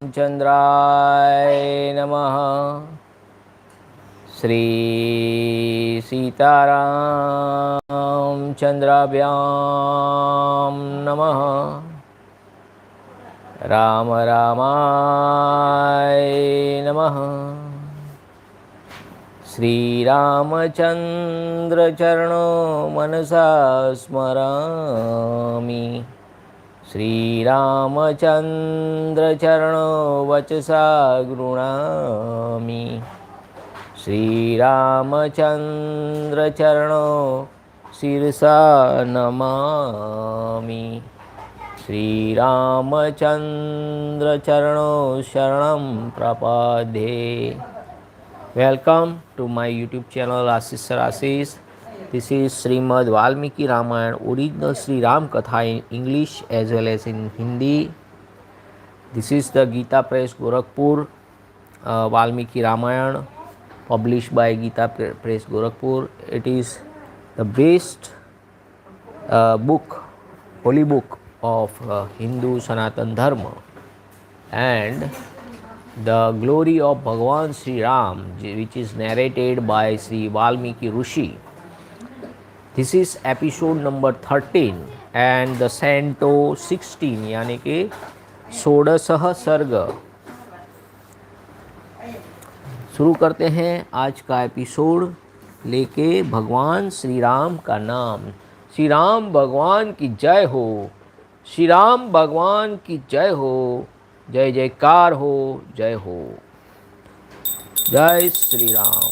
चंद्राय नमः। श्री सीताराम चंद्राभ्यां नमः। राम रामाय नमः। श्री रामचंद्र चरणो मनसा स्मरामि। श्री रामचंद्र चरणो वचसा गृह्णामि। श्री रामचंद्र चरणो शिरसा नमामि। श्री रामचंद्र चरणो शरणं प्रपद्ये। Welcome to my YouTube channel ashishsirAshish. This is Srimad Välmiki-Rāmāyaṇa, original Sri Rama Katha in English as well as in Hindi. This is the Gita Press Gorakhpur, Välmiki-Rāmāyaṇa, published by Gita Press Gorakhpur. It is the best book, holy book of Hindu Sanatan Dharma, and the glory of Bhagavan Sri Ram, which is narrated by Sri Valmiki Rishi. This is episode number 13 and the Canto 16 यानी कि 16 सर्ग। शुरू करते हैं आज का episode लेके भगवान श्री राम का नाम। श्री राम भगवान की जय हो। श्री राम भगवान की जय हो। जय जयकार हो, जय हो। जय श्री राम।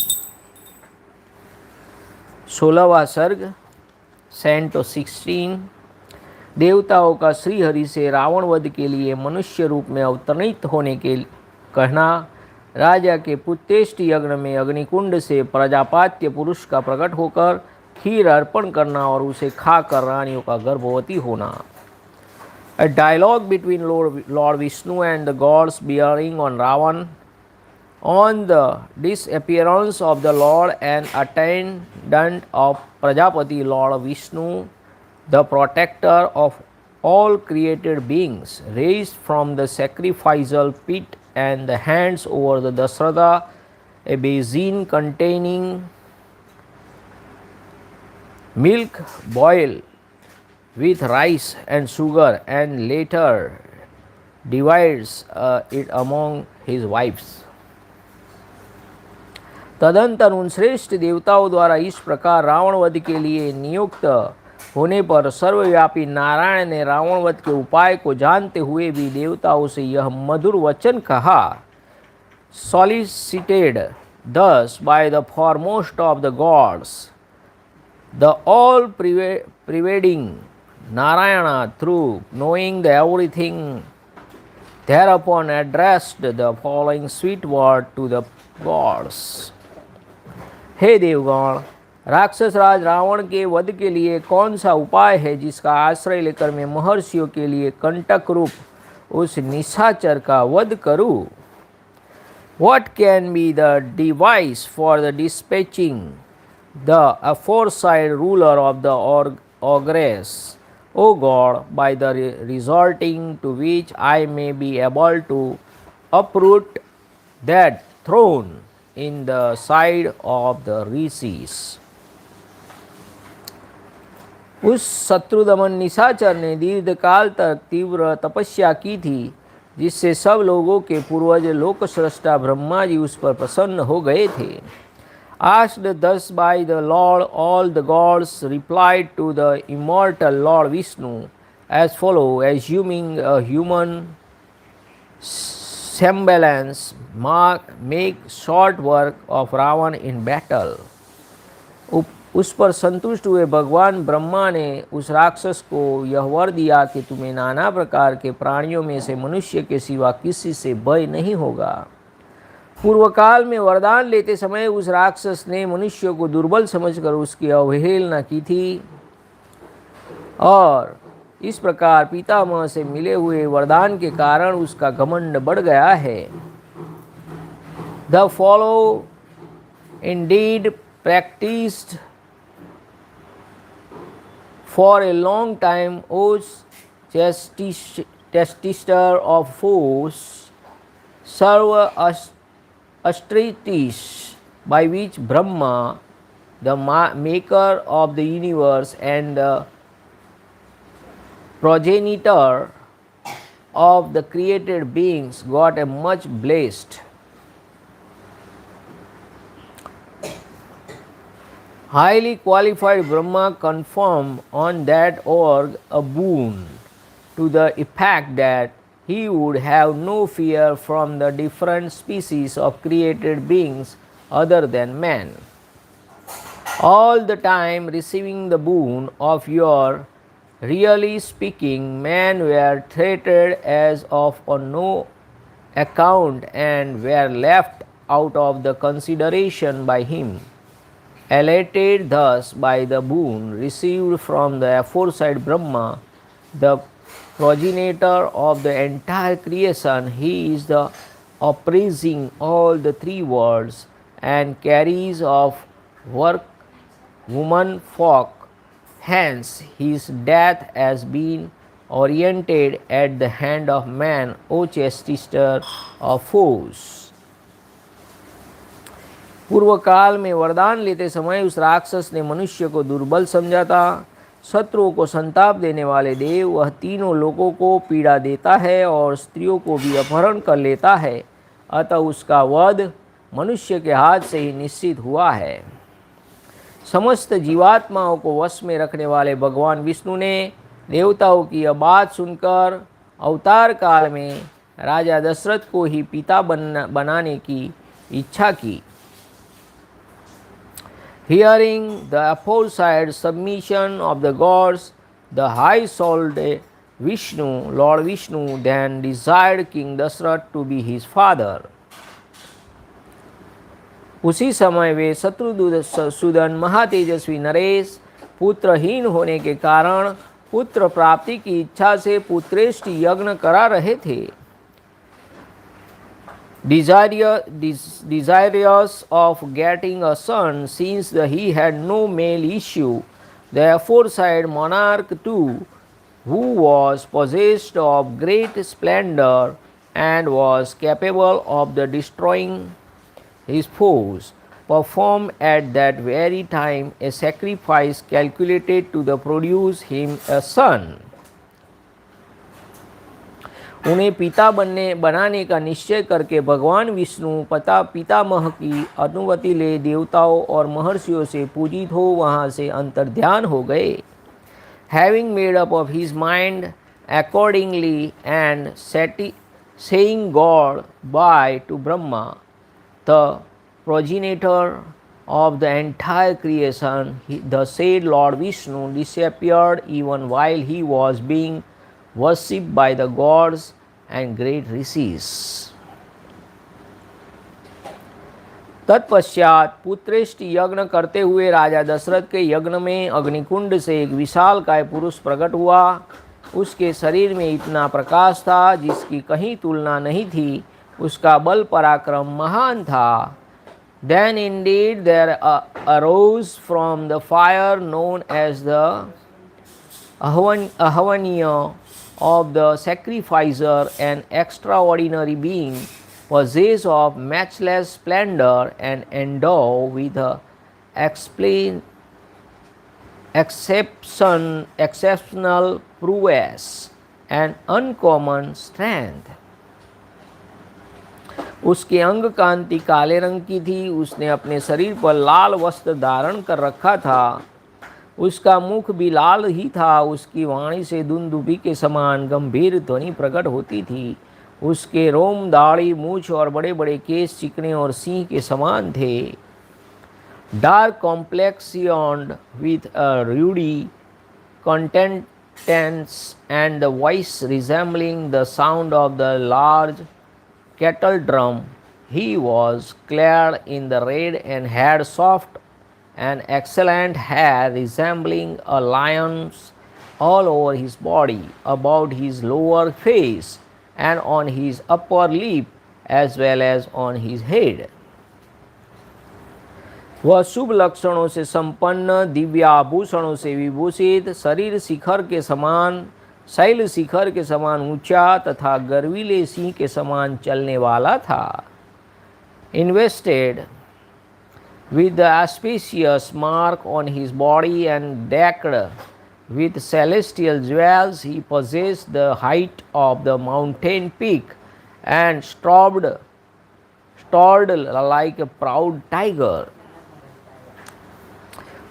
16वां सर्ग, Canto 16। देवताओं का श्री हरि से रावण वध के लिए मनुष्य रूप में अवतरित होने के कहना, राजा के पुत्रेष्टि यज्ञ में अग्निकुंड से प्रजापात्य पुरुष का प्रकट होकर खीर अर्पण करना और उसे खाकर रानियों का गर्भवती होना। A dialogue between Lord Vishnu and the gods bearing on Ravan. On the disappearance of the Lord and attendant of Prajapati, Lord Vishnu, the protector of all created beings, raised from the sacrificial pit and the hands over the Dasratha a basin containing milk boiled with rice and sugar, and later divides it among his wives. तदंतर उन श्रेष्ठ देवताओं द्वारा इस प्रकार रावण वध के लिए नियुक्त होने पर सर्वव्यापी नारायण ने रावण वध के उपाय को जानते हुए भी देवताओं से यह मधुर वचन कहा। Solicited thus by the foremost of the gods, the all pervading Narayana, through knowing the everything, thereupon addressed the following sweet word to the gods. हे देवगण, राक्षस राज रावण के वध के लिए कौन सा उपाय है जिसका आश्रय लेकर मैं महर्षियों के लिए कंटक रूप उस निशाचर का वध करूं? What can be the device for the dispatching the aforesaid ruler of the ogress, O God, by the resorting to which I may be able to uproot that thrown in the side of the rishis. उस शत्रुदमन निशाचर ने दीर्घ काल तक तीव्र तपस्या की थी, जिससे सब लोगों के पूर्वज लोकस्रष्टा ब्रह्मा जी उस पर प्रसन्न हो गए थे। Asked thus by the Lord, all the gods replied to the immortal Lord Vishnu as follow, assuming a human semblance, make short work of Ravan in battle. उस पर संतुष्ट हुए भगवान ब्रह्मा ने उस राक्षस को यह वर दिया कि तुम्हें नाना प्रकार के प्राणियों में से मनुष्य के सिवा किसी से भय नहीं होगा। पूर्व काल में वरदान लेते समय उस राक्षस ने मनुष्य को दुर्बल समझकर उसकी अवहेलना की थी, और इस प्रकार पितामह से मिले हुए वरदान के कारण उसका घमंड बढ़ गया है। The follow Indeed practiced for a long time, O chestister of foes, serve auspicities by which Brahma, the maker of the universe and the progenitor of the created beings, got a much blessed. Highly qualified Brahma confirmed on that org a boon to the effect that he would have no fear from the different species of created beings other than man. All the time receiving the boon of your really speaking, men were treated as of no account and were left out of the consideration by him. Elated thus by the boon received from the aforesaid Brahma, the progenitor of the entire creation, he is the appraising all the three worlds and carries of work woman folk. Hence his death has been oriented at the hand of man, O chastiser of foes. पूर्व काल में वरदान लेते समय उस राक्षस ने मनुष्य को दुर्बल समझा था। शत्रुओं को संताप देने वाले देव, वह तीनों लोगों को पीड़ा देता है और स्त्रियों को भी अपहरण कर लेता है, अतः उसका वध मनुष्य के हाथ से ही निश्चित हुआ है। समस्त जीवात्माओं को वश में रखने वाले भगवान विष्णु ने देवताओं की यह बात सुनकर अवतार काल में राजा दशरथ को ही पिता बनाने की इच्छा की। Hearing the aforesaid submission of the gods, the high-souled Vishnu, Lord Vishnu, then desired King Dashrath to be his father. उसी समय वे शत्रुसूदन महातेजस्वी नरेश पुत्रहीन होने के कारण पुत्र प्राप्ति की इच्छा से पुत्रेष्टि यज्ञ करा रहे थे। Desirous of getting a son, since he had no male issue, the aforesaid monarch too, who was possessed of great splendor and was capable of destroying his foes, performed at that very time a sacrifice calculated to produce him a son. उन्हें पिता बनाने का निश्चय करके भगवान विष्णु पितामह की अनुमति ले देवताओं और महर्षियों से पूजित हो वहाँ से अंतर्ध्यान हो गए। Having made up of his mind accordingly and saying God by to Brahma, the progenitor of the entire creation, the said Lord Vishnu disappeared even while he was being worshipped by the gods and great rishis. तत्पश्चात पुत्रेष्टि यज्ञ करते हुए राजा दशरथ के यज्ञ में अग्निकुंड से एक विशाल काय पुरुष प्रकट हुआ। उसके शरीर में इतना प्रकाश था जिसकी कहीं तुलना नहीं थी। उसका बल पराक्रम महान था। Then indeed there arose from the fire known as the Ahavaniya of the sacrificer an extraordinary being, possessed of matchless splendor and endowed with exceptional prowess and uncommon strength. उसके अंग कांति काले रंग की थी। उसने अपने शरीर पर लाल वस्त्र धारण कर रखा था। उसका मुख भी लाल ही था। उसकी वाणी से दुंदुभी के समान गंभीर ध्वनि प्रकट होती थी। उसके रोम, दाढ़ी, मूछ और बड़े बड़े केस चिकने और सिंह के समान थे। Dark complexioned with a ruddy countenance and the voice resembling the sound of the large kettle drum, he was clad in the red and had soft and excellent hair resembling a lion's all over his body, about his lower face, and on his upper lip as well as on his head. वह शुभ लक्षणों से संपन्न, दिव्य आभूषणों से विभूषित, शरीर शिखर के समान शैल शिखर के समान ऊंचा तथा गर्वीले सिंह के समान चलने वाला था। Invested with the auspicious mark on his body and decked with celestial jewels, he possessed the height of the mountain peak and stood like a proud tiger.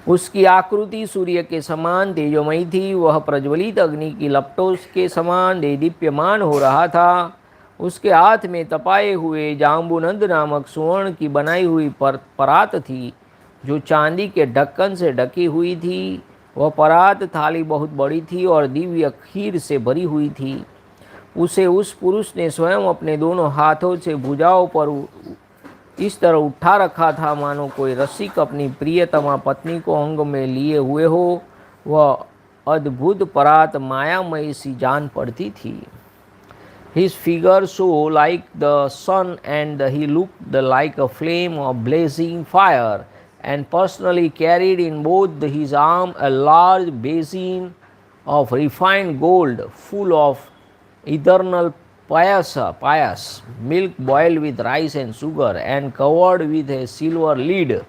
उसकी आकृति सूर्य के समान तेजोमयी थी, वह प्रज्वलित अग्नि की लपटों के समान देदीप्यमान हो रहा था। उसके हाथ में तपाए हुए जाम्बुनंद नामक सुवर्ण की बनाई हुई परात थी, जो चांदी के ढक्कन से ढकी हुई थी। वह परात थाली बहुत बड़ी थी और दिव्य खीर से भरी हुई थी। उसे उस पुरुष ने स्वयं अपने दोनों हाथों से भुजाओं पर इस तरह उठा रखा था मानो कोई रसिक अपनी प्रियतमा पत्नी को अंग में लिए हुए हो। वह अद्भुत परात मायामयी सी जान पड़ती थी। His figure so like the sun and he looked like a flame of blazing fire, and personally carried in both his arm a large basin of refined gold full of eternal payas, milk boiled with rice and sugar and covered with a silver lid,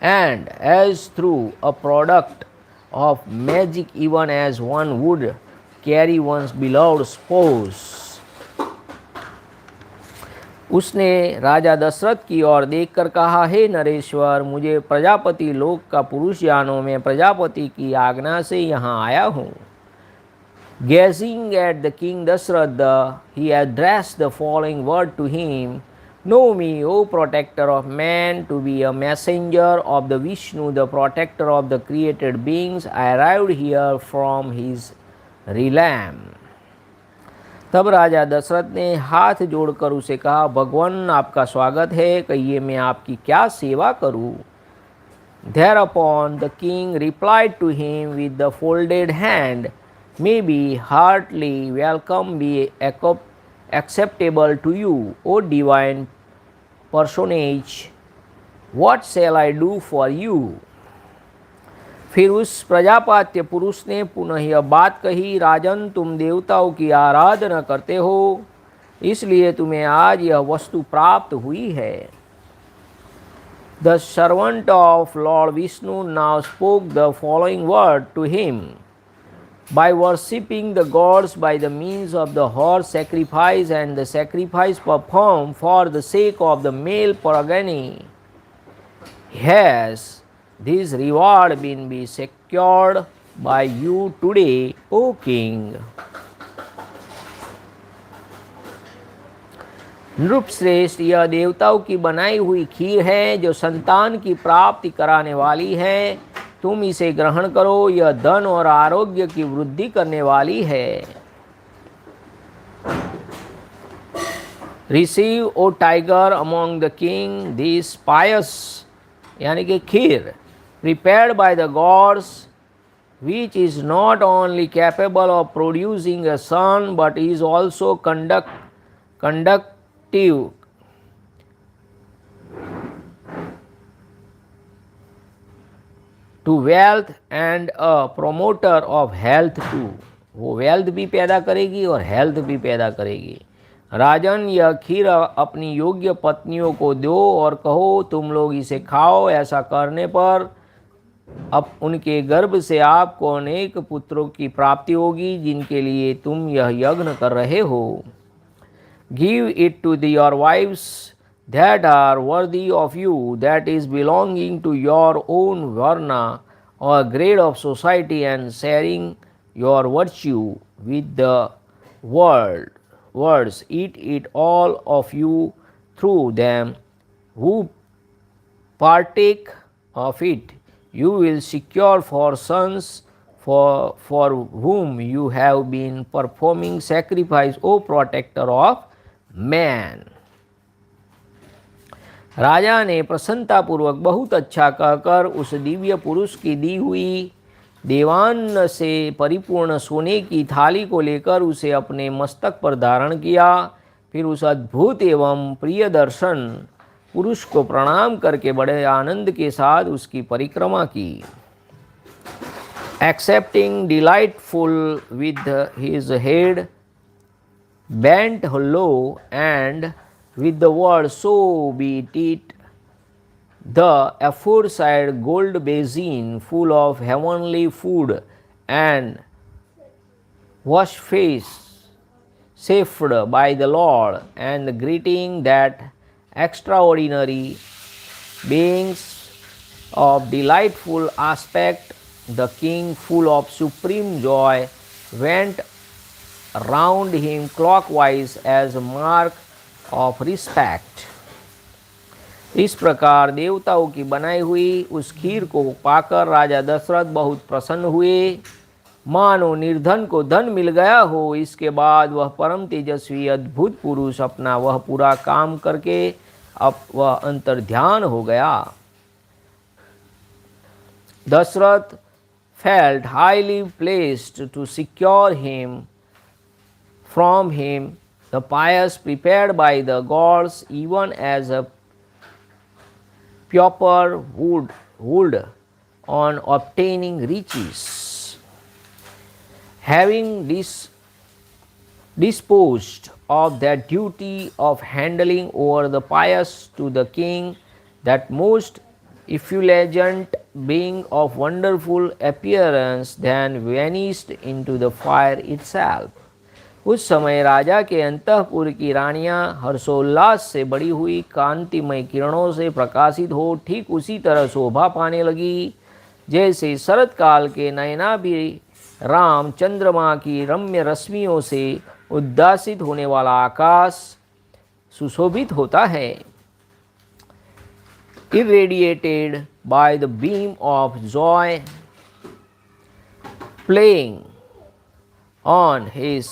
and as through a product of magic, even as one would carry one's beloved spouse. उसने राजा दशरथ की ओर देखकर कहा, हे नरेश्वर, मुझे प्रजापति लोक का पुरुष जानो, मैं प्रजापति की आज्ञा से यहाँ आया हूँ। Gazing at the king Dasratha, he addressed the following word to him: Know me, O protector of man, to be a messenger of the Vishnu, the protector of the created beings. I arrived here from his realm. तब राजा दशरथ ने हाथ जोड़कर उसे कहा, भगवान आपका स्वागत है, कहिए मैं आपकी क्या सेवा करूं? Thereupon the king replied to him with the folded hand, May be heartily welcome be acceptable to you, O divine personage. What shall I do for you? फिर उस प्रजापात्य पुरुष ने पुनः यह बात कही, राजन, तुम देवताओं की आराधना करते हो, इसलिए तुम्हें आज यह वस्तु प्राप्त हुई है। The servant of Lord Vishnu now spoke the following word to him: By worshipping the gods by the means of the horse sacrifice and the sacrifice performed for the sake of the male progeny, has this reward been be secured by you today, O king. नृपश्रेष्ठ, यह देवताओं की बनाई हुई खीर है जो संतान की प्राप्ति कराने वाली है। तुम इसे ग्रहण करो, यह धन और आरोग्य की वृद्धि करने वाली है। Receive, O tiger, among the king this pious, यानी कि खीर, prepared by the gods, which is not only capable of producing a son but is also conductive to wealth and a promoter of health too. वो wealth भी पैदा करेगी और health भी पैदा करेगी। राजन, यह खीर अपनी योग्य पत्नियों को दो और कहो, तुम लोग इसे खाओ। ऐसा करने पर अब उनके गर्भ से आपको अनेक पुत्रों की प्राप्ति होगी, जिनके लिए तुम यह यज्ञ कर रहे हो। Give it to your wives that are worthy of you, that is belonging to your own varna or grade of society, and sharing your virtue with the words. Eat it all of you through them. Who partake of it, you will secure for sons for whom you have been performing sacrifice, O protector of man. राजा ने प्रसन्नतापूर्वक बहुत अच्छा कहकर उस दिव्य पुरुष की दी हुई देवान्न से परिपूर्ण सोने की थाली को लेकर उसे अपने मस्तक पर धारण किया। फिर उस अद्भुत एवं प्रिय दर्शन पुरुष को प्रणाम करके बड़े आनंद के साथ उसकी परिक्रमा की। accepting delightful with his head bent low, and with the word, "So be it," the aforesaid gold basin full of heavenly food and wash face saved by the Lord, and greeting that extraordinary beings of delightful aspect, the king, full of supreme joy, went round him clockwise as a mark of respect. इस प्रकार देवताओं की बनाई हुई उस खीर को पाकर राजा दशरथ बहुत प्रसन्न हुए, मानो निर्धन को धन मिल गया हो। इसके बाद वह परम तेजस्वी अद्भुत पुरुष अपना वह पूरा काम करके अब वह अंतर्ध्यान हो गया। Dasharath felt highly pleased to secure from him the pious prepared by the gods, even as a pauper would on obtaining riches. Having disposed of that duty of handling over the pious to the king, that most effulgent being of wonderful appearance then vanished into the fire itself. उस समय राजा के अंतःपुर की रानियां हर्षोल्लास से बड़ी हुई कांतिमय किरणों से प्रकाशित हो ठीक उसी तरह शोभा पाने लगी जैसे शरत काल के नयना भी राम चंद्रमा की रम्य रश्मियों से उद्दासित होने वाला आकाश सुशोभित होता है। Irradiated by the beam of joy playing on his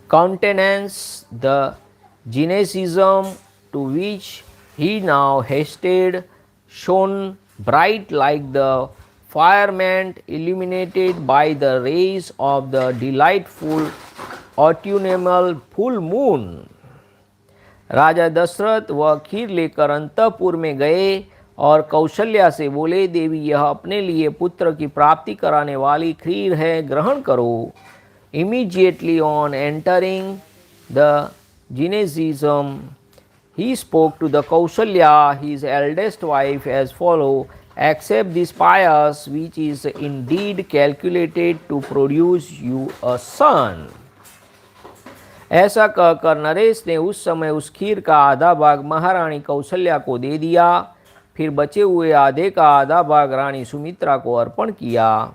countenance, the gynocism to which he now hasted shone bright like the firmament illuminated by the rays of the delightful autumnal full moon. राजा दशरथ वह खीर लेकर अंतःपुर में गए और कौशल्या से बोले, देवी यह अपने लिए पुत्र की प्राप्ति कराने वाली खीर है, ग्रहण करो। Immediately on entering the gymnasium, he spoke to the Kosala, his eldest wife, as follows: accept this pious, which is indeed calculated to produce you a son. ऐसा कहकर नरेश ने उस समय उस खीर का आधा भाग महारानी कौशल्या को दे दिया, फिर बचे हुए आधे का आधा भाग रानी सुमित्रा को अर्पण किया।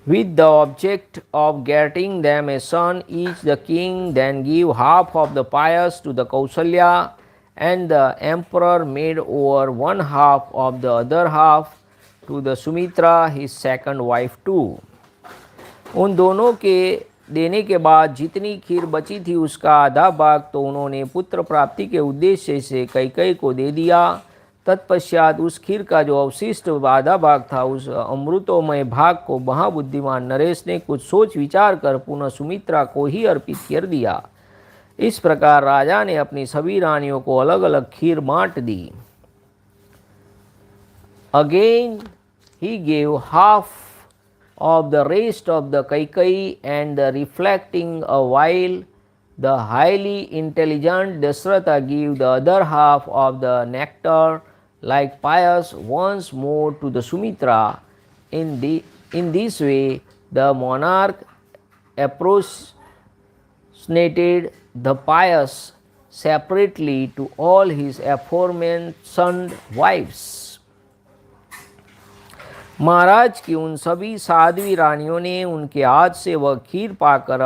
With the object of getting them a son, each the king then gave half of the pious to the Kosala, and the emperor made over one half of the other half to the Sumitra, his second wife too. उन दोनों के देने के बाद जितनी खीर बची थी उसका आधा भाग तो उन्होंने पुत्र प्राप्ति के उद्देश्य से कैकेयी को दे दिया। तत्पश्चात उस खीर का जो अवशिष्ट आधा भाग था उस अमृतोमय भाग को महाबुद्धिमान नरेश ने कुछ सोच विचार कर पुनः सुमित्रा को ही अर्पित कर दिया। इस प्रकार राजा ने अपनी सभी रानियों को अलग अलग खीर बांट दी। Again he gave half of the rest of the Kaikeyi, and reflecting a while, the highly intelligent Dasratha gave the other half of the nectar like pious once more to the Sumitra. In this way, the monarch appropriated the pious separately to all his aforementioned wives. महाराज की उन सभी साध्वी रानियों ने उनके हाथ से वह खीर पाकर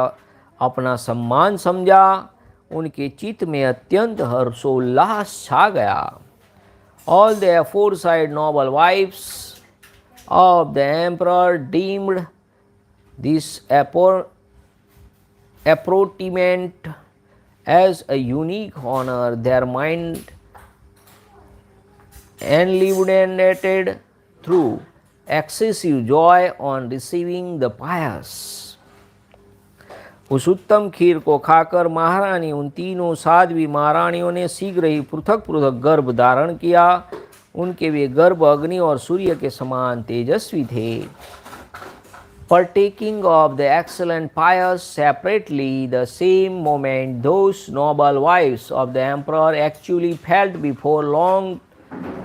अपना सम्मान समझा। उनके चित्त में अत्यंत हर्षोल्लास छा गया। All the aforesaid noble wives of the emperor deemed this apportionment as a unique honor. Their mind enlivenated through excessive joy on receiving the pious. उस उत्तम खीर को खाकर महारानी उन तीनों साध्वी महारानियों ने शीघ्र ही पृथक पृथक गर्भ धारण किया उनके वे गर्भ अग्नि और सूर्य के समान तेजस्वी थे. Partaking of the excellent pious separately, the same moment those noble wives of the emperor actually felt before long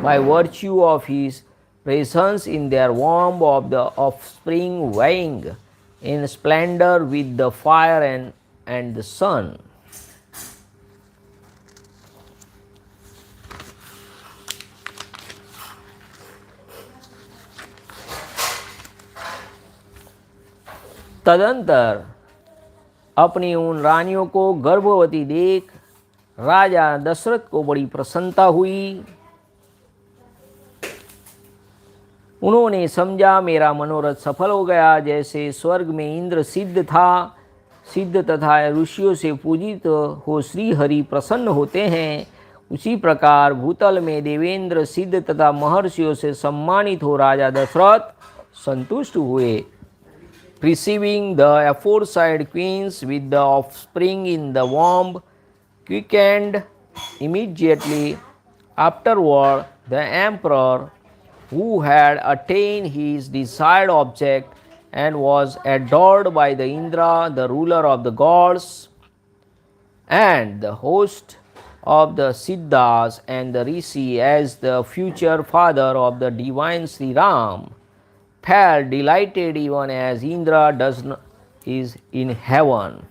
by virtue of his presence in their womb of the offspring vying in splendor with the fire and the sun. तदंतर अपनी उन रानियों को गर्भवती देख राजा दशरथ को बड़ी प्रसन्नता हुई. उन्होंने समझा मेरा मनोरथ सफल हो गया. जैसे स्वर्ग में इंद्र सिद्ध तथा ऋषियों से पूजित हो श्री हरि प्रसन्न होते हैं, उसी प्रकार भूतल में देवेंद्र सिद्ध तथा महर्षियों से सम्मानित हो राजा दशरथ संतुष्ट हुए. Receiving the aforesaid queens with the offspring in the womb, quickened immediately afterward the emperor, who had attained his desired object and was adored by the Indra, the ruler of the gods, and the host of the Siddhas and the Rishi as the future father of the divine Sri Ram, felt delighted even as Indra is in heaven.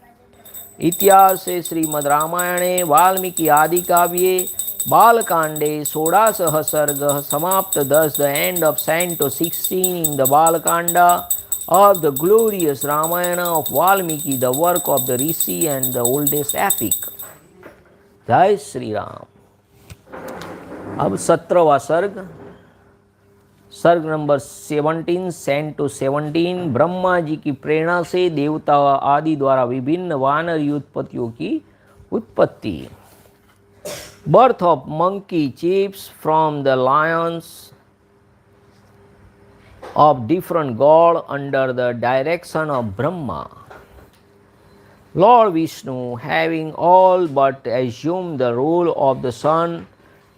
इतिहासे श्रीमद् रामायणे वाल्मीकि आदि काव्ये बालकांडे 16 सर्ग समाप्त. Thus the end of Canto 16 in the Balakanda of the glorious Ramayana of Valmiki, the work of the Rishi and the oldest epic. जय श्री राम. अब 17वां सर्ग number 17 Canto 17. Brahma ji की प्रेरणा से देवता आदि द्वारा विभिन्न वानरी उत्पत्तियों की उत्पत्ति. Birth of monkey chips from the Lions of different God under the direction of Brahma. Lord Vishnu, having all but assumed the role of the son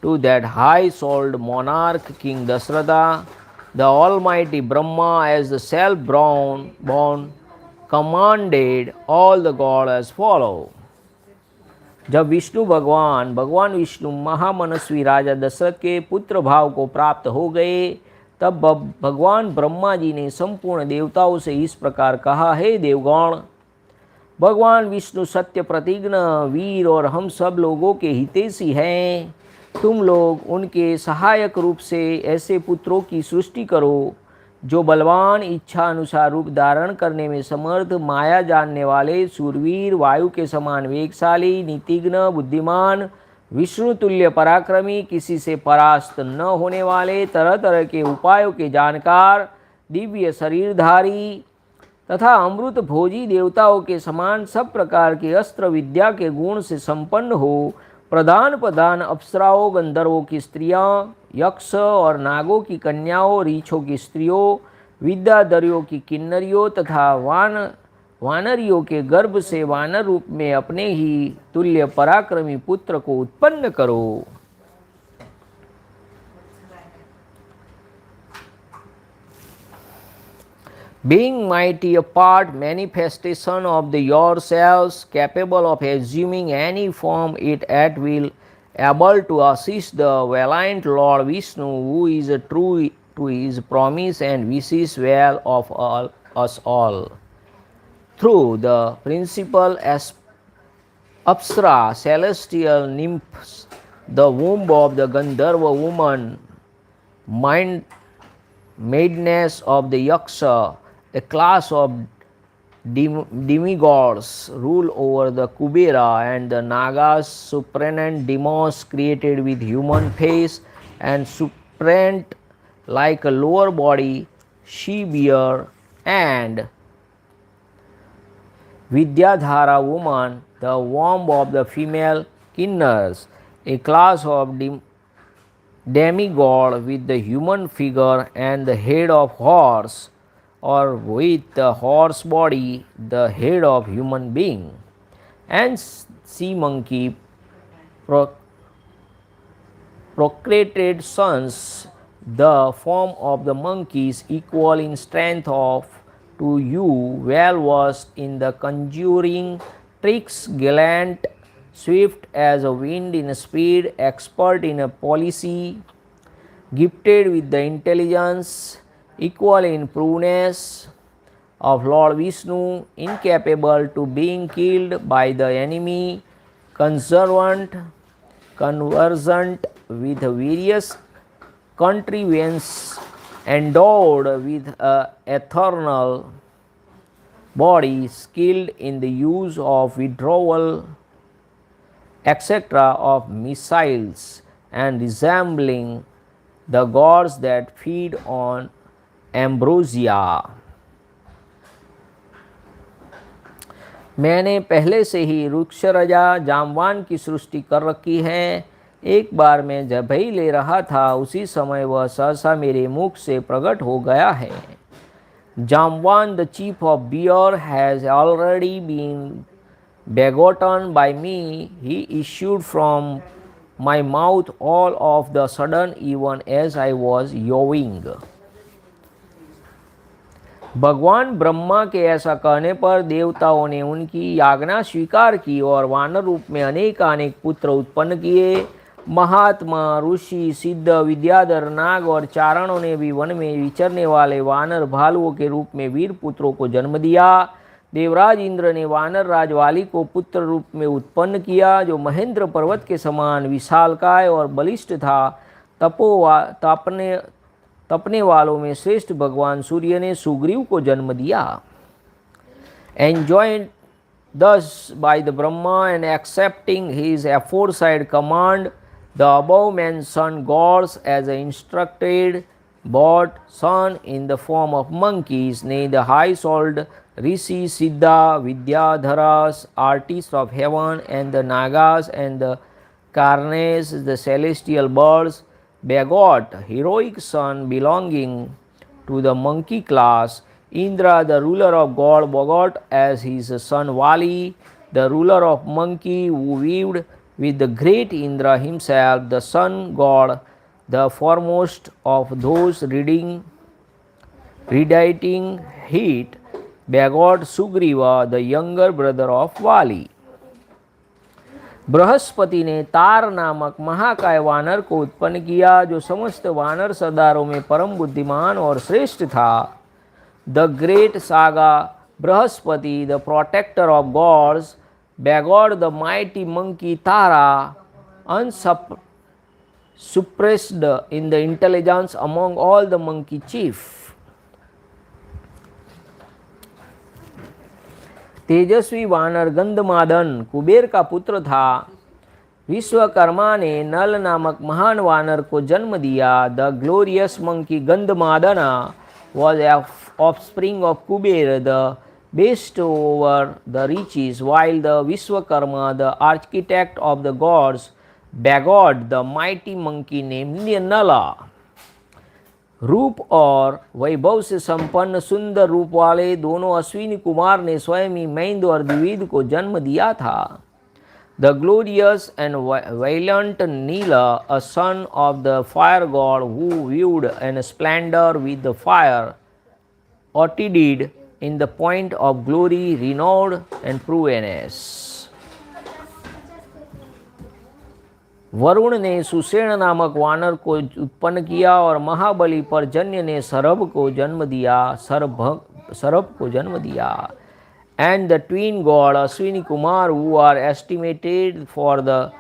to that high-souled monarch King Dasratha, the almighty Brahma as the self-born commanded all the gods as follow. जब विष्णु भगवान विष्णु महामनस्वी राजा दशरथ के पुत्र भाव को प्राप्त हो गए, तब भगवान ब्रह्मा जी ने संपूर्ण देवताओं से इस प्रकार कहा, हे देवगण, भगवान विष्णु सत्य प्रतिज्ञ वीर और हम सब लोगों के हितैषी हैं. तुम लोग उनके सहायक रूप से ऐसे पुत्रों की सृष्टि करो जो बलवान, इच्छा अनुसार रूप धारण करने में समर्थ, माया जानने वाले, शूरवीर, वायु के समान वेगशाली, नीतिज्ञ, बुद्धिमान, विष्णु तुल्य पराक्रमी, किसी से परास्त न होने वाले, तरह तरह के उपायों के जानकार, दिव्य शरीरधारी तथा अमृत भोजी, देवताओं के समान सब प्रकार के अस्त्र विद्या के गुण से संपन्न हो, प्रधान अप्सराओं, गंधर्वों की स्त्रियां, यक्ष और नागों की कन्याओं, रीछों की स्त्रियों, विद्याधरियों की किन्नरियों तथा वानरियों के गर्भ से वानर रूप में अपने ही तुल्य पराक्रमी पुत्र को उत्पन्न करो. Being mighty, apart manifestation of the yourselves, capable of assuming any form it at will, able to assist the valiant Lord Vishnu, who is true to his promise and wishes well of us all. Through the principal Apsara, celestial nymphs, the womb of the Gandharva woman, maidness of the Yaksha, a class of demigods, rule over the Kubera and the Nagas, supreme demos created with human face and supreme like a lower body, she-bear, and Vidyadhara woman, the womb of the female Kinnars, a class of demigod with the human figure and the head of horse, or with the horse body, the head of human being, and sea monkey procreated sons, the form of the monkeys equal in strength of to you, well versed in the conjuring tricks, gallant, swift as a wind in speed, expert in a policy, gifted with the intelligence, equal in prudence of Lord Vishnu, incapable to being killed by the enemy, conversant with various contrivance, endowed with a eternal body, skilled in the use of withdrawal, etc., of missiles, and resembling the gods that feed on ambrosia. मैंने पहले से ही रुक्षरजा जामवान की सृष्टि कर रखी है। एक बार मैं जब ही ले रहा था उसी समय वह सहसा मेरे मुख से प्रकट हो गया है। Jambavan the chief of bear has already been begotten by me. He issued from my mouth all of the sudden, even as I was yawing. भगवान ब्रह्मा के ऐसा कहने पर देवताओं ने उनकी याज्ञा स्वीकार की और वानर रूप में अनेकानेक पुत्र उत्पन्न किए। महात्मा, ऋषि, सिद्ध, विद्याधर, नाग और चारणों ने भी वन में विचरने वाले वानर भालुओं के रूप में वीर पुत्रों को जन्म दिया। देवराज इंद्र ने वानर राज वाली को पुत्र रूप में उत्पन्न किया, जो महेंद्र पर्वत के समान विशालकाय और बलिष्ठ था। तपने वालों में श्रेष्ठ भगवान सूर्य ने सुग्रीव को जन्म दिया। Enjoined thus by the Brahma and accepting his aforesaid command, the above mentioned gods as instructed brought son in the form of monkeys, nay the high-souled Rishi, Siddha, Vidyadharas, artists of heaven, and the Nagas and the Karnes, the celestial birds, begot heroic son belonging to the monkey class. Indra, the ruler of God, begot as his son Vali, the ruler of monkey, who weaved with the great Indra himself, the sun god, the foremost of those radiating heat, begot Sugriva, the younger brother of Vali. Brihaspati ने तार नामक महाकाय वानर को उत्पन्न किया, जो समस्त वानर सरदारों में परम बुद्धिमान और श्रेष्ठ था। The great sage Brihaspati, the protector of gods, begot the mighty monkey Tara, unsuppressed in the intelligence among all the monkey chief. तेजस्वी वानर गंधमादन कुबेर का पुत्र था। विश्वकर्मा ने नल नामक महान वानर को जन्म दिया। The glorious monkey Gandhamadana was offspring of Kuber, the best over the riches, while the Vishwakarma, the architect of the gods, begot the mighty monkey named Nala. रूप और वैभव से संपन्न सुंदर रूप वाले दोनों अश्विनी कुमार ने स्वयं ही मैंद और द्विविद को जन्म दिया था। The glorious and violent Nila, a son of the fire god who vied and splendour with the fire, outdid in the point of glory, renowned and prowess. Varuna ने सुषेण नामक वानर को उत्पन्न किया और महाबली पर्जन्य ने सरभ को जन्म दिया। And the twin god Ashwini Kumar, who are estimated for the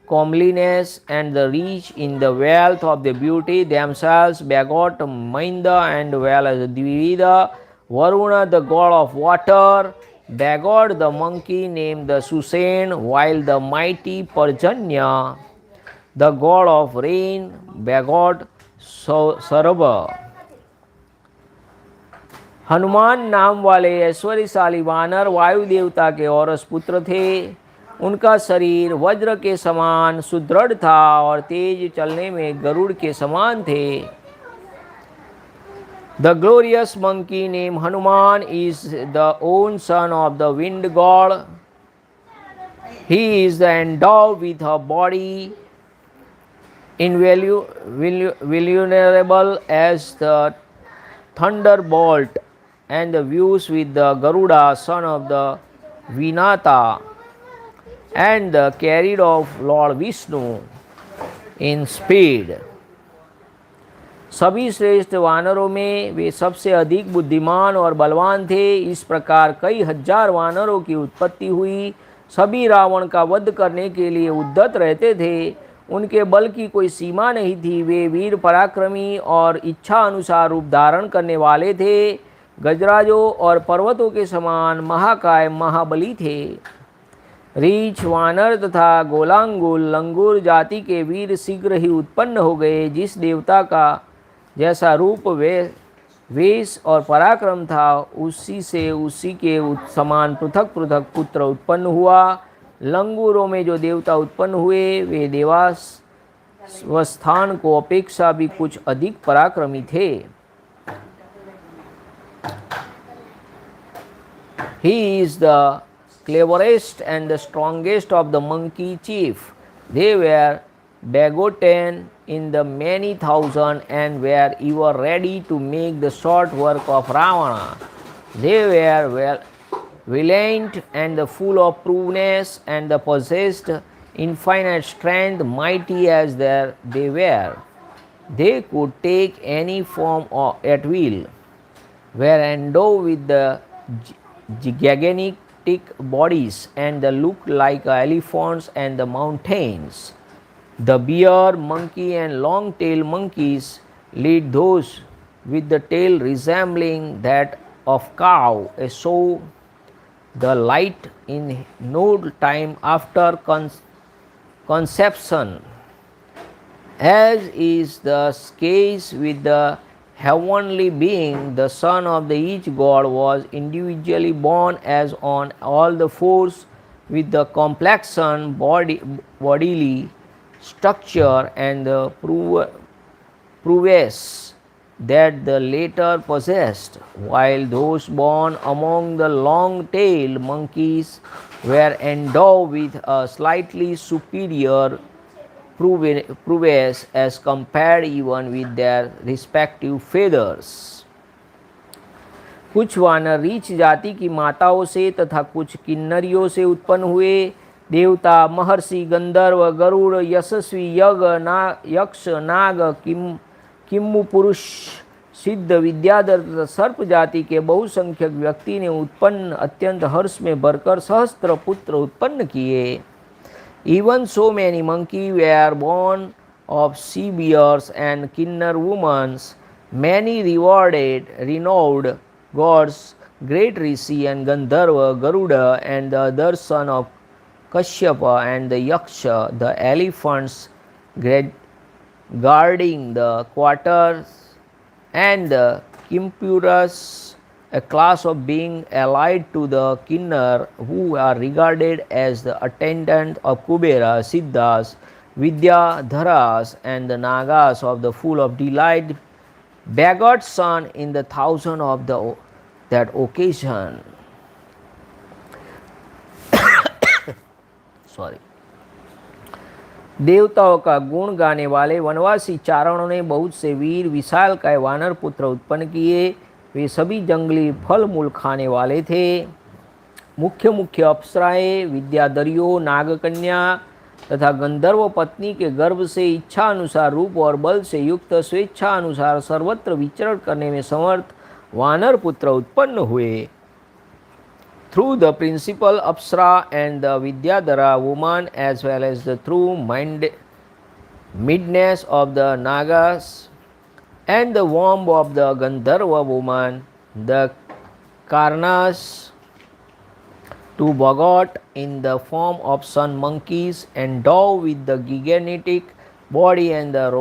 comeliness and the reach in the wealth of the beauty, themselves begot Mainda and well as Dvivida. Varuna, the god of water, begot the monkey named the Susen, while the mighty Parjanya, the god of rain, begot Sarabha. Hanuman नाम वाले ऐश्वर्यशाली वानर वायु देवता के औरस पुत्र थे। उनका शरीर वज्र के समान सुदृढ़ था और तेज चलने में गरुड़ के समान थे। The glorious monkey named Hanuman is the own son of the wind god. He is endowed with a body vulnerable as the thunderbolt, and the views with the Garuda, son of the Vinata, and the carried of Lord Vishnu in speed. सभी श्रेष्ठ वानरों में वे सबसे अधिक बुद्धिमान और बलवान थे। इस प्रकार कई हजार वानरों की उत्पत्ति हुई। सभी रावण का वध करने के लिए उद्यत रहते थे। उनके बल की कोई सीमा नहीं थी। वे वीर पराक्रमी और इच्छा अनुसार रूप धारण करने वाले थे। गजराजों और पर्वतों के समान महाकाय महाबली थे। रीछ, वानर तथा गोलांगुल लंगूर जाति के वीर शीघ्र ही उत्पन्न हो गए। जिस देवता का जैसा रूप वेश और पराक्रम था, उसी से उसी के समान पृथक पृथक पुत्र उत्पन्न हुआ। लंगूरों में जो देवता उत्पन्न हुए वे देवावस्थान को अपेक्षा भी कुछ अधिक पराक्रमी थे। He is the cleverest and the strongest of the monkey chief. They were begotten in the many thousand and were ever ready to make the short work of Ravana. They were valiant and full of prudence and possessed infinite strength, mighty as they were. They could take any form at will, were endowed with the gigantic bodies and looked like elephants and the mountains. The bear, monkey and long-tailed monkeys lead those with the tail resembling that of cow, saw the light in no time after conception. As is the case with the heavenly being, the son of each god was individually born as on all the fours, with the complexion, bodily structure and the prowess that the latter possessed, while those born among the long-tailed monkeys were endowed with a slightly superior prowess as compared even with their respective feathers. कुछ वानर रीछ जाति की माताओं से तथा कुछ किन्नरियों से उत्पन्न हुए। देवता, महर्षि, गंधर्व, गरुड़, यशस्वी, यक्ष, नाग, किम्मु, पुरुष, सिद्ध, विद्याधर तथा सर्प जाति के बहुसंख्यक व्यक्ति ने उत्पन्न अत्यंत हर्ष में भरकर सहस्त्र पुत्र उत्पन्न किए। Even so many monkeys were born of sea bears and kinnar women. Many renowned gods, great rishi and Gandharva, Garuda and the other son of Kashyapa and the Yaksha, the elephants guarding the quarters, and the Kimpuras, a class of being allied to the Kinnar, who are regarded as the attendant of Kubera, Siddhas, Vidyadharas, and the Nagas of the full of delight, begot son in the thousand of that occasion. Sorry. देवताओं का गुण गाने वाले वनवासी चारणों ने बहुत से वीर विशालकाय वानर पुत्र उत्पन्न किए। वे सभी जंगली फल मूल खाने वाले थे। मुख्य मुख्य अप्सराएं, विद्याधरियों, नागकन्या तथा गंधर्व पत्नी के गर्भ से इच्छा अनुसार रूप और बल से युक्त स्वेच्छा अनुसार सर्वत्र विचरण करने में समर्थ वानर पुत्र उत्पन्न हुए। Through the principal Apsara and the Vidyadhara woman, as well as through midness of the Nagas and the womb of the Gandharva woman, the Karnas to begot in the form of sun monkeys, endowed with the gigantic body and the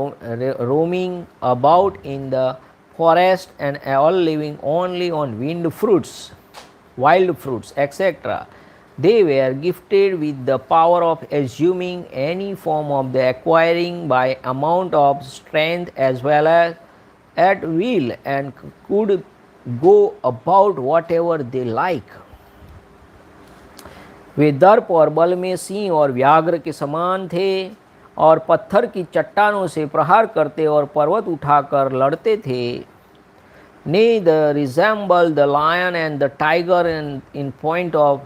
roaming about in the forest, and all living only on wild fruits, etc. They were gifted with the power of assuming any form of the acquiring by amount of strength as well as at will, and could go about whatever they like. वे दर्प और बल में सिंह और व्याघ्र के समान थे। और पत्थर की चट्टानों से प्रहार करते और पर्वत उठाकर लड़ते थे। Neither resemble the lion and the tiger in point of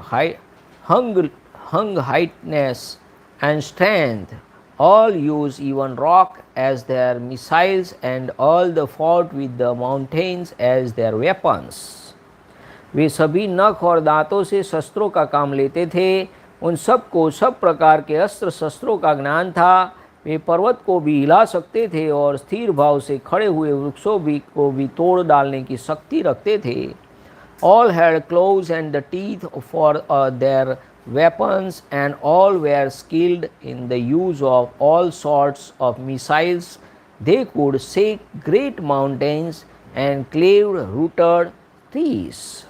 hung heightness and strength. All use even rock as their missiles, and all the fought with the mountains as their weapons. वे सभी नख और दांतों से शस्त्रों का काम लेते थे। उन सबको सब प्रकार के अस्त्र शस्त्रों का ज्ञान था। वे पर्वत को भी हिला सकते थे और स्थिर भाव से खड़े हुए वृक्षों को भी तोड़ डालने की शक्ति रखते थे। All had claws and the teeth for their weapons, and all were skilled in the use of all sorts of missiles. They could shake great mountains and cleave rooted trees.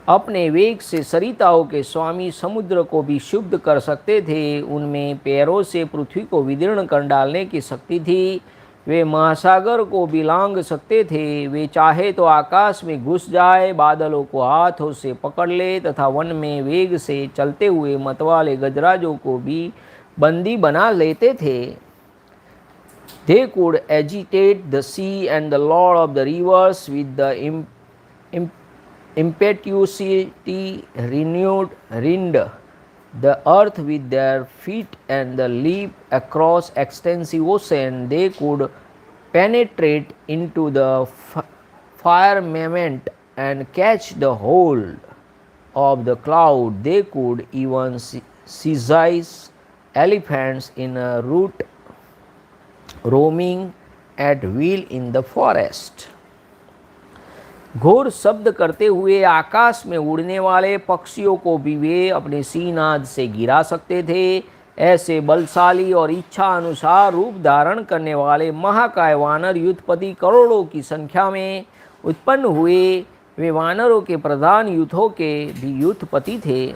अपने वेग से सरिताओं के स्वामी समुद्र को भी शुद्ध कर सकते थे। उनमें पैरों से पृथ्वी को विदीर्ण कर डालने की शक्ति थी। वे महासागर को भी लांघ सकते थे। वे चाहे तो आकाश में घुस जाए, बादलों को हाथों से पकड़ ले तथा वन में वेग से चलते हुए मतवाले गजराजों को भी बंदी बना लेते थे। They could agitate the sea and the lord of the rivers with the impetuosity renewed the earth with their feet and the leap across extensive ocean. They could penetrate into the firmament and catch the hold of the cloud. They could even seize elephants in a route roaming at will in the forest. घोर शब्द करते हुए आकाश में उड़ने वाले पक्षियों को भी वे अपने सीनाद से गिरा सकते थे। ऐसे बलशाली और इच्छा अनुसार रूप धारण करने वाले महाकाय वानर युद्धपति करोड़ों की संख्या में उत्पन्न हुए। वे वानरों के प्रधान युद्धों के भी युद्धपति थे।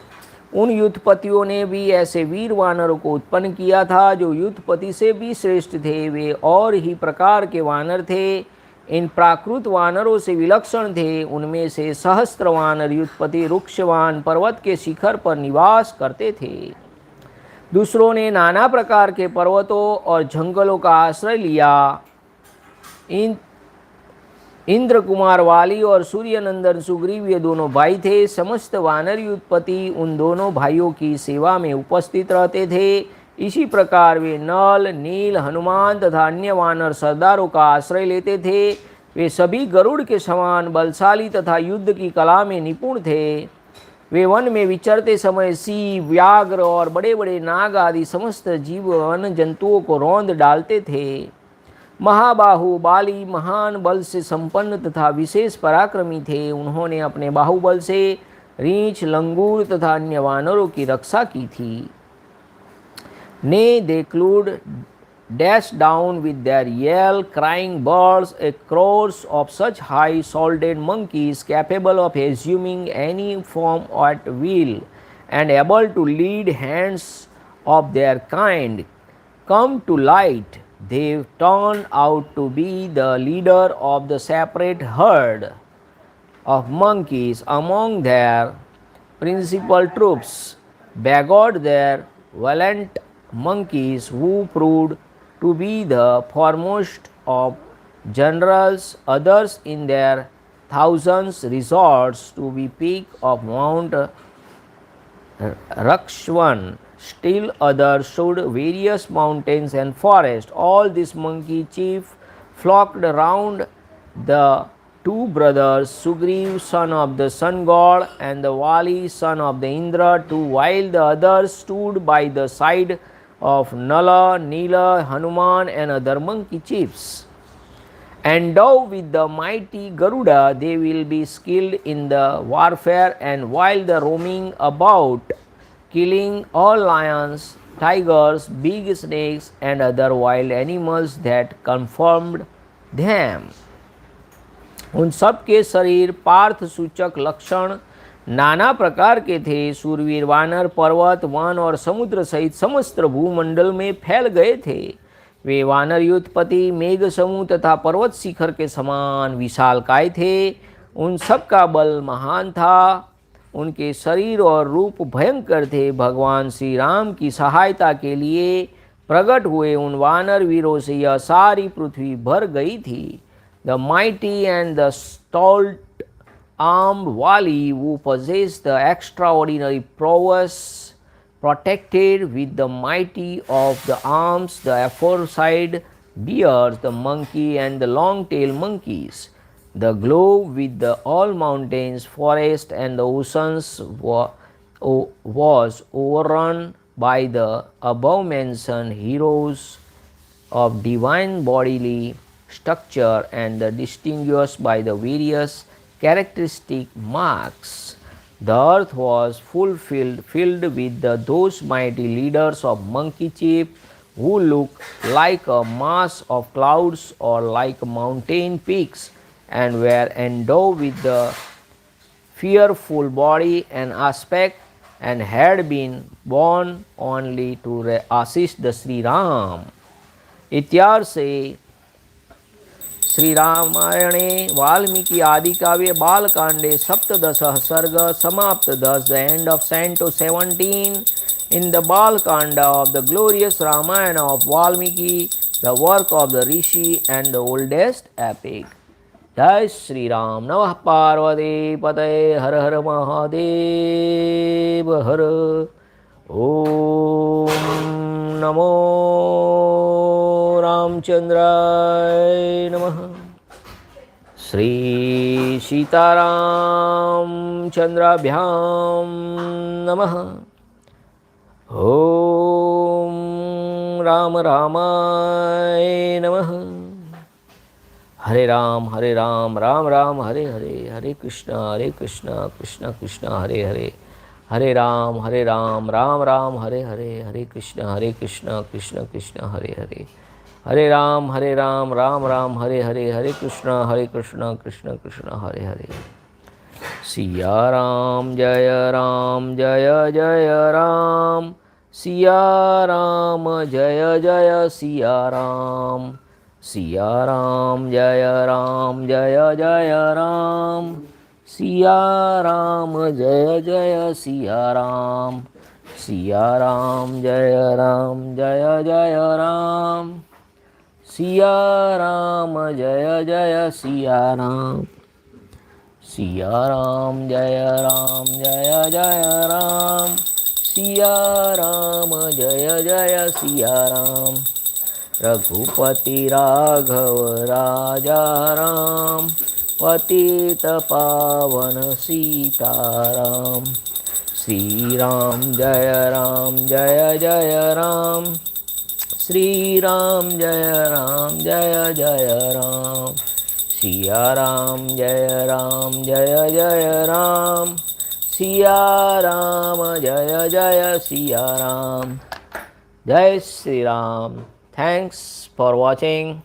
उन युद्धपतियों ने भी ऐसे वीर वानरों को उत्पन्न किया था जो युद्धपति से भी श्रेष्ठ थे। वे और ही प्रकार के वानर थे, इन प्राकृत वानरों से विलक्षण थे। उनमें से सहस्त्र वानर युद्धपति रुक्षवान पर्वत के शिखर पर निवास करते थे। दूसरों ने नाना प्रकार के पर्वतों और जंगलों का आश्रय लिया। इंद्र कुमार वाली और सूर्यनंदन सुग्रीव ये दोनों भाई थे। समस्त वानर युद्धपति उन दोनों भाइयों की सेवा में उपस्थित रहते थे। इसी प्रकार वे नल, नील, हनुमान तथा अन्य वानर सरदारों का आश्रय लेते थे। वे सभी गरुड़ के समान बलशाली तथा युद्ध की कला में निपुण थे। वे वन में विचरते समय सिंह, व्याघ्र और बड़े बड़े नाग आदि समस्त जीव वन जंतुओं को रौंद डालते थे। महाबाहु बाली महान बल से संपन्न तथा विशेष पराक्रमी थे। उन्होंने अपने बाहुबल से रीछ, लंगूर तथा अन्य वानरों की रक्षा की थी। Nay, they could dash down with their yell crying birds a crores of such high shouldered monkeys capable of assuming any form at will and able to lead hands of their kind come to light. They turned out to be the leader of the separate herd of monkeys among their principal troops, beggared their valiant monkeys who proved to be the foremost of generals. Others in their thousands resorts to the peak of Mount Rakshwan. Still others stood various mountains and forests. All these monkey chiefs flocked round the two brothers, Sugriv son of the sun god and the Vali son of the Indra too, while the others stood by the side of Nala, Nila, Hanuman and other monkey chiefs. Endowed with the mighty Garuda, they will be skilled in the warfare, and while the roaming about, killing all lions, tigers, big snakes and other wild animals that confirmed them. उन सब के शरीर पार्थ सूचक लक्षण नाना प्रकार के थे। सूरवीर वानर पर्वत, वन और समुद्र सहित समस्त भूमंडल में फैल गए थे। वे वानर युद्धपति मेघ समूह तथा पर्वत शिखर के समान विशालकाय थे। उन सब का बल महान था। उनके शरीर और रूप भयंकर थे। भगवान श्री राम की सहायता के लिए प्रगट हुए उन वानर वीरों से यह सारी पृथ्वी भर गई थी. The mighty and the stalwart armed Vali, who possessed the extraordinary prowess, protected with the mighty of the arms the aforesaid bears, the monkey and the long-tailed monkeys. The globe with the all mountains, forests and the oceans was overrun by the above mentioned heroes of divine bodily structure and distinguished by the various characteristic marks. The earth was filled with those mighty leaders of monkey chief who looked like a mass of clouds or like mountain peaks and were endowed with the fearful body and aspect and had been born only to assist the Sri Ram. इत्यार्षे श्री रामायणे वाल्मीकि आदि काव्ये बालकांडे सप्तदश सर्ग समाप्त. Thus the end of Canto 17 in the Balakanda of the glorious Ramayana of Valmiki, the work of the Rishi and the oldest epic. जय श्री राम. नमः पार्वती पतये. हर हर महादेव. हर ओम नमो रामचंद्राय नमः. श्री सीतारामचंद्राभ्यां नमः. ओम राम रामाय नमः. हरे राम राम राम हरे हरे, हरे कृष्णा कृष्णा कृष्णा हरे हरे, हरे राम राम राम हरे हरे, हरे कृष्णा कृष्णा कृष्णा हरे हरे, हरे राम राम राम हरे हरे, हरे कृष्णा कृष्णा कृष्णा हरे हरे. सिया राम जय जय राम, सिया राम जय सिया राम, सिया राम जय जय राम, सिया राम जय सिया राम, सिया राम जय जय राम, सिया राम जय सिया राम, सिया राम जय जय राम, सिया राम जय सिया राम. रघुपति राघव राजा राम, पतित पावन सीताराम. श्री राम जय जय राम, श्री राम जय जय राम, सिया राम जय जय राम, सिया राम जय सिया राम. जय Shri Ram. Thanks for watching.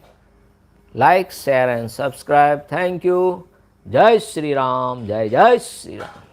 Like, share and subscribe. Thank you. Jai Shri Ram. Jai Shri Ram.